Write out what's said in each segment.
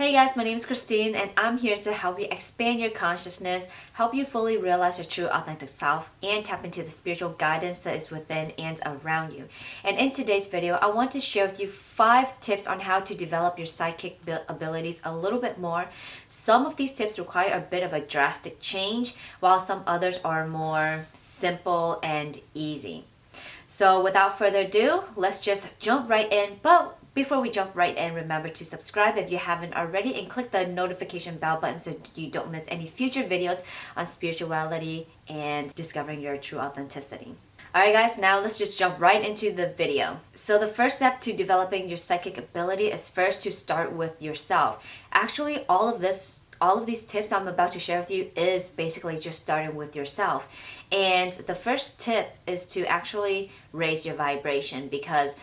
Hey guys, my name is Christine and I'm here to help you expand your consciousness, help you fully realize your true authentic self, and tap into the spiritual guidance that is within and around you. And in today's video, I want to share with you 5 tips on how to develop your psychic abilities a little bit more. Some of these tips require a bit of a drastic change, while some others are more simple and easy. So without further ado, let's just jump right in. But before we jump right in, remember to subscribe if you haven't already and click the notification bell button so you don't miss any future videos on spirituality and discovering your true authenticity. Alright guys, now let's just jump right into the video. So the first step to developing your psychic ability is first to start with yourself. Actually, all of these tips I'm about to share with you is basically just starting with yourself. And the first tip is to actually raise your vibration, because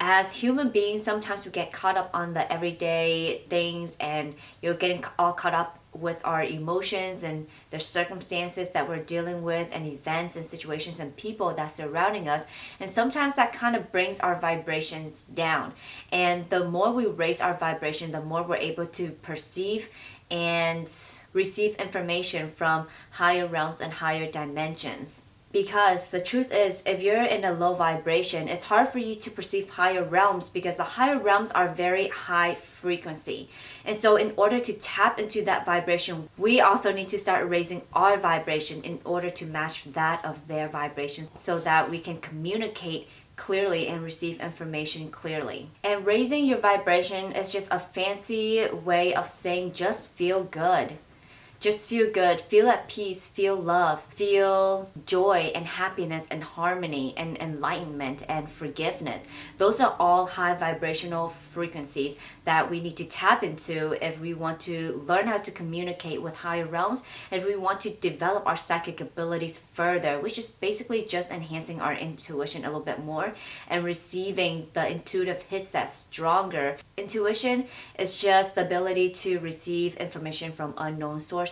as human beings, sometimes we get caught up on the everyday things and you're getting all caught up with our emotions and the circumstances that we're dealing with and events and situations and people that's surrounding us. And sometimes that kind of brings our vibrations down. And the more we raise our vibration, the more we're able to perceive and receive information from higher realms and higher dimensions. Because the truth is, if you're in a low vibration, it's hard for you to perceive higher realms, because the higher realms are very high frequency. And so in order to tap into that vibration, we also need to start raising our vibration in order to match that of their vibrations, so that we can communicate clearly and receive information clearly. And raising your vibration is just a fancy way of saying just feel good. Just feel good, feel at peace, feel love, feel joy and happiness and harmony and enlightenment and forgiveness. Those are all high vibrational frequencies that we need to tap into if we want to learn how to communicate with higher realms, if we want to develop our psychic abilities further, which is basically just enhancing our intuition a little bit more and receiving the intuitive hits that's stronger. Intuition is just the ability to receive information from unknown sources.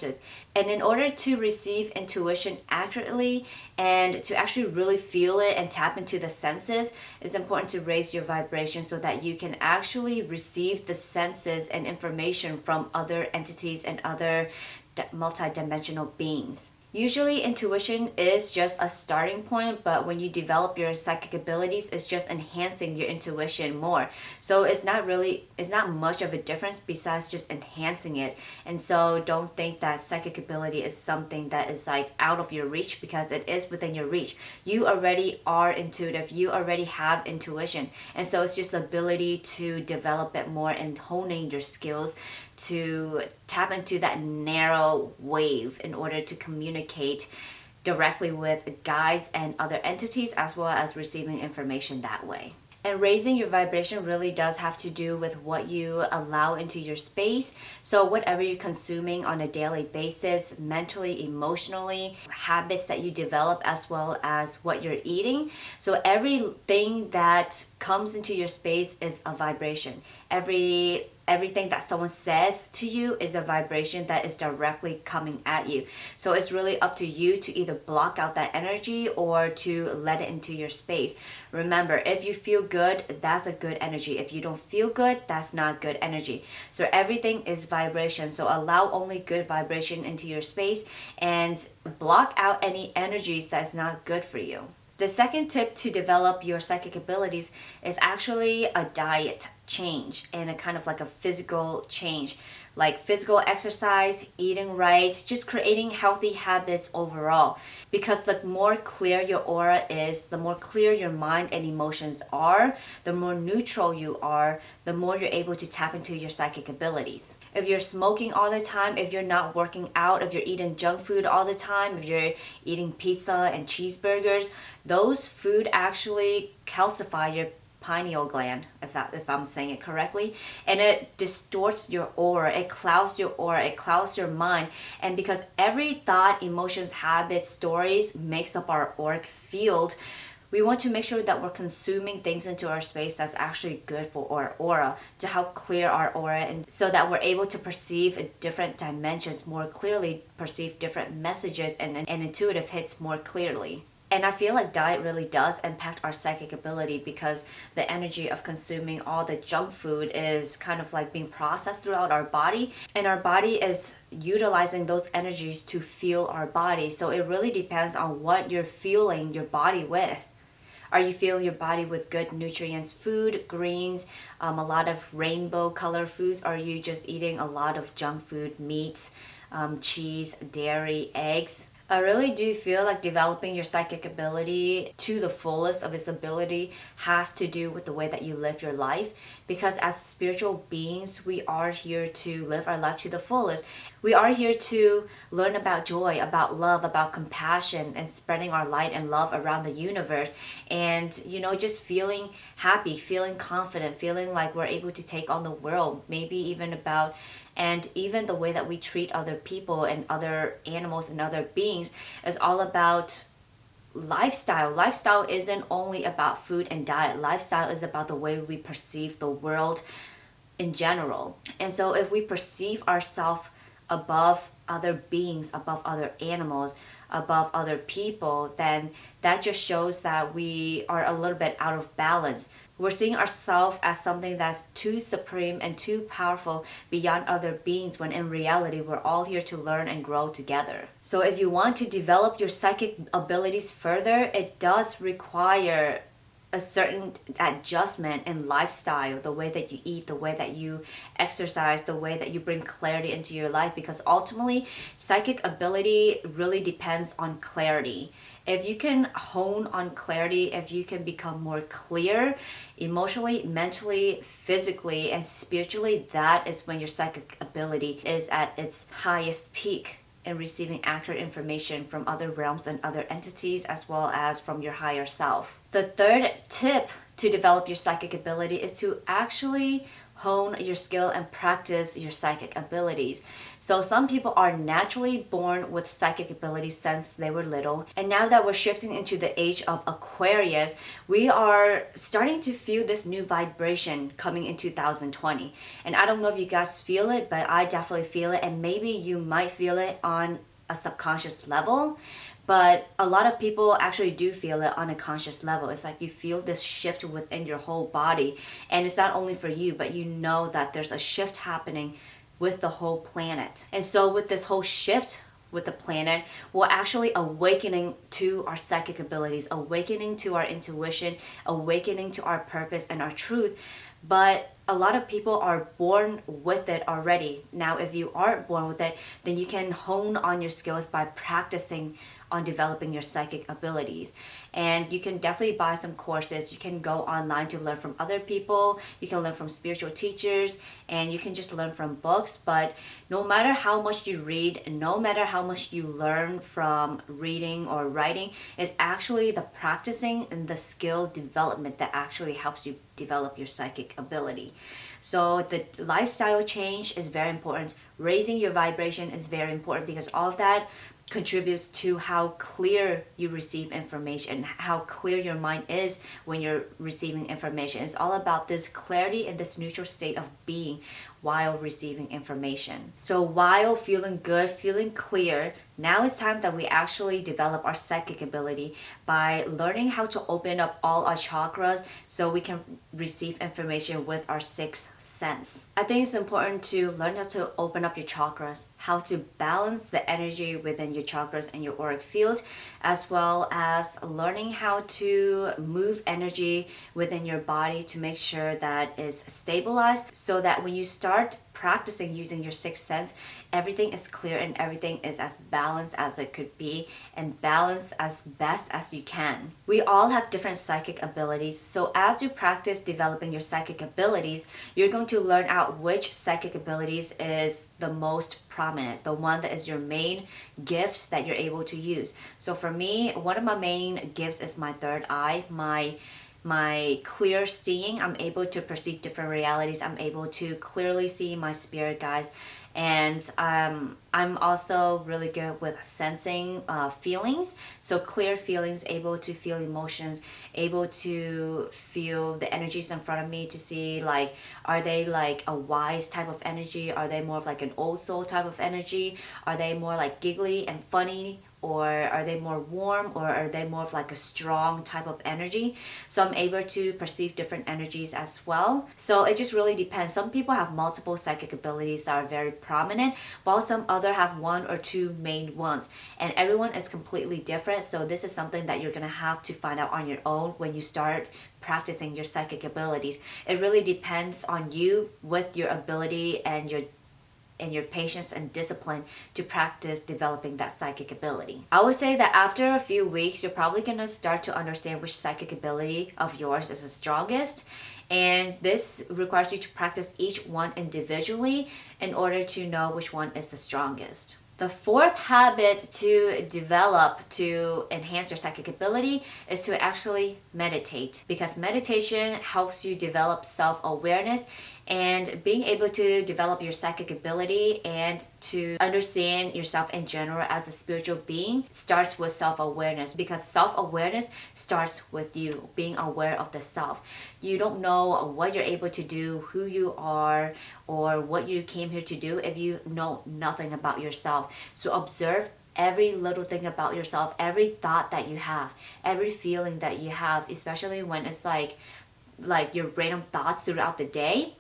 And in order to receive intuition accurately and to actually really feel it and tap into the senses, it's important to raise your vibration so that you can actually receive the senses and information from other entities and other multidimensional beings. Usually intuition is just a starting point, but when you develop your psychic abilities, it's just enhancing your intuition more. So it's not much of a difference besides just enhancing it. And so don't think that psychic ability is something that is like out of your reach, because it is within your reach. You already are intuitive, you already have intuition. And so it's just the ability to develop it more and honing your skills to tap into that narrow wave in order to communicate directly with guides and other entities, as well as receiving information that way. And raising your vibration really does have to do with what you allow into your space. So whatever you're consuming on a daily basis, mentally, emotionally, habits that you develop, as well as what you're eating. So everything that comes into your space is a vibration. Everything that someone says to you is a vibration that is directly coming at you. So it's really up to you to either block out that energy or to let it into your space. Remember, if you feel good, that's a good energy. If you don't feel good, that's not good energy. So everything is vibration. So allow only good vibration into your space and block out any energies that's not good for you. The second tip to develop your psychic abilities is actually a diet change and a kind of like a physical change, like physical exercise, eating right, just creating healthy habits overall. Because the more clear your aura is, the more clear your mind and emotions are, the more neutral you are, the more you're able to tap into your psychic abilities. If you're smoking all the time, if you're not working out, if you're eating junk food all the time, if you're eating pizza and cheeseburgers, those food actually calcify your pineal gland, if I'm saying it correctly, and it distorts your aura, it clouds your aura, it clouds your mind. And because every thought, emotions, habits, stories makes up our auric field, we want to make sure that we're consuming things into our space that's actually good for our aura, to help clear our aura, and so that we're able to perceive different dimensions more clearly, perceive different messages and intuitive hits more clearly. And I feel like diet really does impact our psychic ability because the energy of consuming all the junk food is kind of like being processed throughout our body, and our body is utilizing those energies to fuel our body. So it really depends on what you're fueling your body with. Are you fueling your body with good nutrients, food, greens, a lot of rainbow color foods? Are you just eating a lot of junk food, meats, cheese, dairy, eggs? I really do feel like developing your psychic ability to the fullest of its ability has to do with the way that you live your life. Because as spiritual beings, we are here to live our life to the fullest. We are here to learn about joy, about love, about compassion, and spreading our light and love around the universe. And, just feeling happy, feeling confident, feeling like we're able to take on the world, maybe even about, and even the way that we treat other people and other animals and other beings is all about lifestyle. Lifestyle isn't only about food and diet. Lifestyle is about the way we perceive the world in general. And so if we perceive ourselves above other beings, above other animals, above other people, then that just shows that we are a little bit out of balance. We're seeing ourselves as something that's too supreme and too powerful beyond other beings, when in reality, we're all here to learn and grow together. So if you want to develop your psychic abilities further, it does require a certain adjustment in lifestyle, the way that you eat, the way that you exercise, the way that you bring clarity into your life, because ultimately psychic ability really depends on clarity. If you can hone on clarity, if you can become more clear emotionally, mentally, physically, and spiritually, that is when your psychic ability is at its highest peak in receiving accurate information from other realms and other entities, as well as from your higher self. The third tip to develop your psychic ability is to actually hone your skill and practice your psychic abilities. So some people are naturally born with psychic abilities since they were little. And now that we're shifting into the age of Aquarius, we are starting to feel this new vibration coming in 2020. And I don't know if you guys feel it, but I definitely feel it. And maybe you might feel it on a subconscious level, but a lot of people actually do feel it on a conscious level. It's like you feel this shift within your whole body, and it's not only for you, but you know that there's a shift happening with the whole planet. And so with this whole shift with the planet, we're actually awakening to our psychic abilities, awakening to our intuition, awakening to our purpose and our truth. But a lot of people are born with it already. Now, if you aren't born with it, then you can hone on your skills by practicing on developing your psychic abilities. And you can definitely buy some courses. You can go online to learn from other people. You can learn from spiritual teachers, and you can just learn from books. But no matter how much you read, no matter how much you learn from reading or writing, it's actually the practicing and the skill development that actually helps you develop your psychic ability. So the lifestyle change is very important. Raising your vibration is very important, because all of that contributes to how clear you receive information, how clear your mind is when you're receiving information. It's all about this clarity and this neutral state of being while receiving information. So while feeling good, feeling clear, now it's time that we actually develop our psychic ability by learning how to open up all our chakras so we can receive information with our sixth sense. I think it's important to learn how to open up your chakras, how to balance the energy within your chakras and your auric field, as well as learning how to move energy within your body to make sure that it's stabilized, so that when you start practicing using your sixth sense, everything is clear and everything is as balanced as it could be, and balanced as best as you can. We all have different psychic abilities, so as you practice developing your psychic abilities, you're going to learn out which psychic abilities is the most prominent, the one that is your main gift that you're able to use. So for me, one of my main gifts is my third eye, my clear seeing. I'm able to perceive different realities. I'm able to clearly see my spirit guides. And I'm also really good with sensing feelings. So clear feelings, able to feel emotions, able to feel the energies in front of me to see, like, are they like a wise type of energy? Are they more of like an old soul type of energy? Are they more like giggly and funny or are they more warm, or are they more of like a strong type of energy? So I'm able to perceive different energies as well. So it just really depends. Some people have multiple psychic abilities that are very prominent, while some other have one or two main ones, and everyone is completely different. So this is something that you're gonna have to find out on your own when you start practicing your psychic abilities. It really depends on you with your ability and your patience and discipline to practice developing that psychic ability. I would say that after a few weeks, you're probably gonna start to understand which psychic ability of yours is the strongest. And this requires you to practice each one individually in order to know which one is the strongest. The fourth habit to develop to enhance your psychic ability is to actually meditate, because meditation helps you develop self-awareness, and being able to develop your psychic ability and to understand yourself in general as a spiritual being starts with self-awareness, because self-awareness starts with you being aware of the self. You don't know what you're able to do, who you are, or what you came here to do if you know nothing about yourself. So observe every little thing about yourself, every thought that you have, every feeling that you have, especially when it's like your random thoughts throughout the day.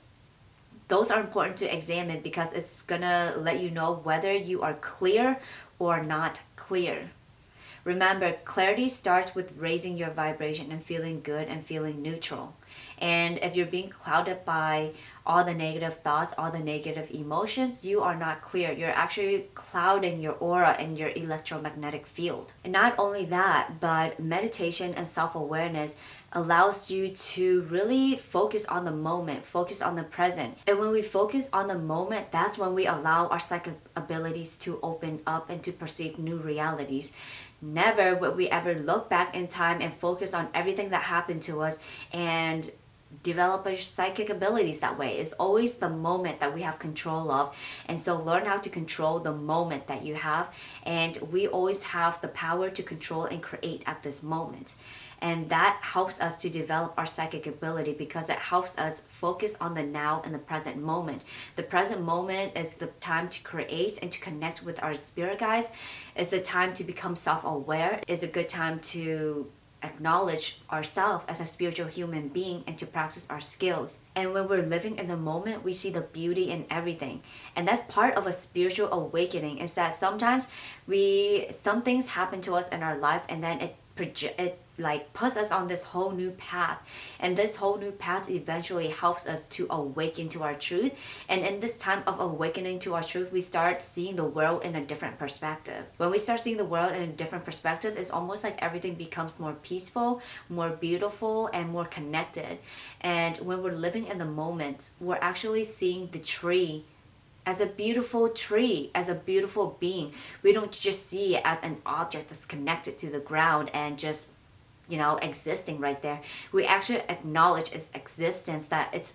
Those are important to examine, because it's gonna let you know whether you are clear or not clear. Remember, clarity starts with raising your vibration and feeling good and feeling neutral. And if you're being clouded by all the negative thoughts, all the negative emotions, you are not clear. You're actually clouding your aura and your electromagnetic field. And not only that, but meditation and self-awareness allows you to really focus on the moment, focus on the present. And when we focus on the moment, that's when we allow our psychic abilities to open up and to perceive new realities. Never would we ever look back in time and focus on everything that happened to us and develop our psychic abilities that way. It's always the moment that we have control of. And so learn how to control the moment that you have. And we always have the power to control and create at this moment. And that helps us to develop our psychic ability, because it helps us focus on the now and the present moment. The present moment is the time to create and to connect with our spirit guides. It's the time to become self-aware. It's a good time to acknowledge ourselves as a spiritual human being and to practice our skills. And when we're living in the moment, we see the beauty in everything. And that's part of a spiritual awakening, is that sometimes some things happen to us in our life, and then it like puts us on this whole new path, and this whole new path eventually helps us to awaken to our truth. And in this time of awakening to our truth, we start seeing the world in a different perspective. When we start seeing the world in a different perspective, it's almost like everything becomes more peaceful, more beautiful, and more connected. And when we're living in the moment, we're actually seeing the tree as a beautiful tree, as a beautiful being. We don't just see it as an object that's connected to the ground and just existing right there. We actually acknowledge its existence, that it's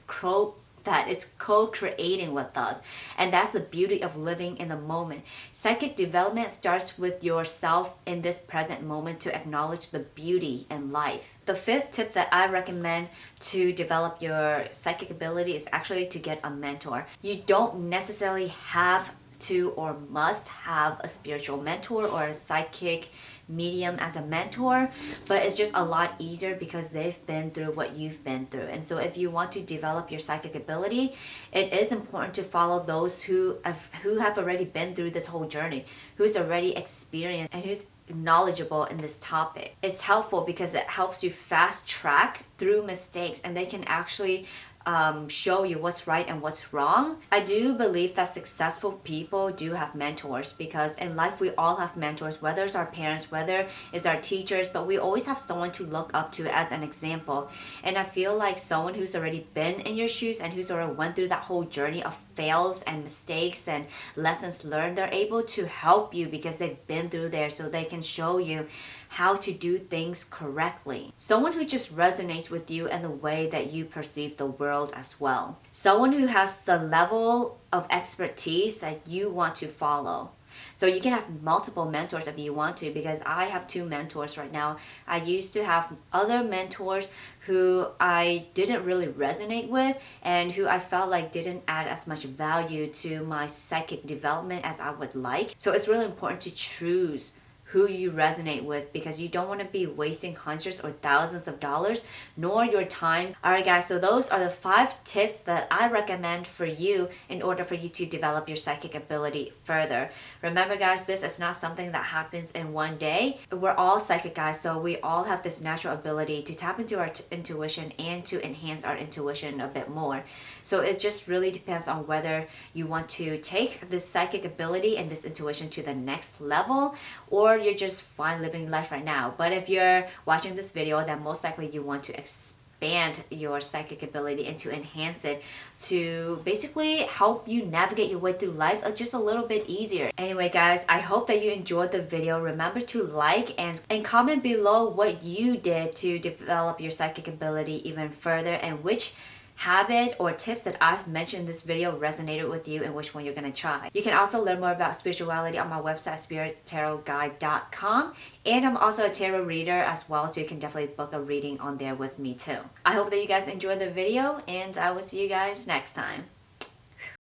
co-creating with us. And that's the beauty of living in the moment. Psychic development starts with yourself in this present moment, to acknowledge the beauty in life. The fifth tip that I recommend to develop your psychic ability is actually to get a mentor. You don't necessarily have to or must have a spiritual mentor or a psychic medium as a mentor, but it's just a lot easier because they've been through what you've been through. And so if you want to develop your psychic ability, it is important to follow those who have already been through this whole journey, who's already experienced and who's knowledgeable in this topic. It's helpful because it helps you fast track through mistakes, and they can actually show you what's right and what's wrong. I do believe that successful people do have mentors, because in life we all have mentors, whether it's our parents, whether it's our teachers, but we always have someone to look up to as an example. And I feel like someone who's already been in your shoes and who's already went through that whole journey of fails and mistakes and lessons learned, they're able to help you because they've been through there, so they can show you how to do things correctly. Someone who just resonates with you and the way that you perceive the world as well. Someone who has the level of expertise that you want to follow. So you can have multiple mentors if you want to, because I have 2 mentors right now. I used to have other mentors who I didn't really resonate with and who I felt like didn't add as much value to my psychic development as I would like. So it's really important to choose who you resonate with, because you don't want to be wasting hundreds or thousands of dollars nor your time. Alright guys, so those are the 5 tips that I recommend for you in order for you to develop your psychic ability further. Remember guys, this is not something that happens in one day. We're all psychic guys, so we all have this natural ability to tap into our intuition and to enhance our intuition a bit more. So it just really depends on whether you want to take this psychic ability and this intuition to the next level, or you're just fine living life right now. But if you're watching this video, then most likely you want to expand your psychic ability and to enhance it to basically help you navigate your way through life just a little bit easier. Anyway guys, I hope that you enjoyed the video. Remember to like and comment below what you did to develop your psychic ability even further, and which habit or tips that I've mentioned in this video resonated with you and which one you're going to try. You can also learn more about spirituality on my website, spirittarotguide.com, and I'm also a tarot reader as well, so you can definitely book a reading on there with me too. I hope that you guys enjoyed the video, and I will see you guys next time.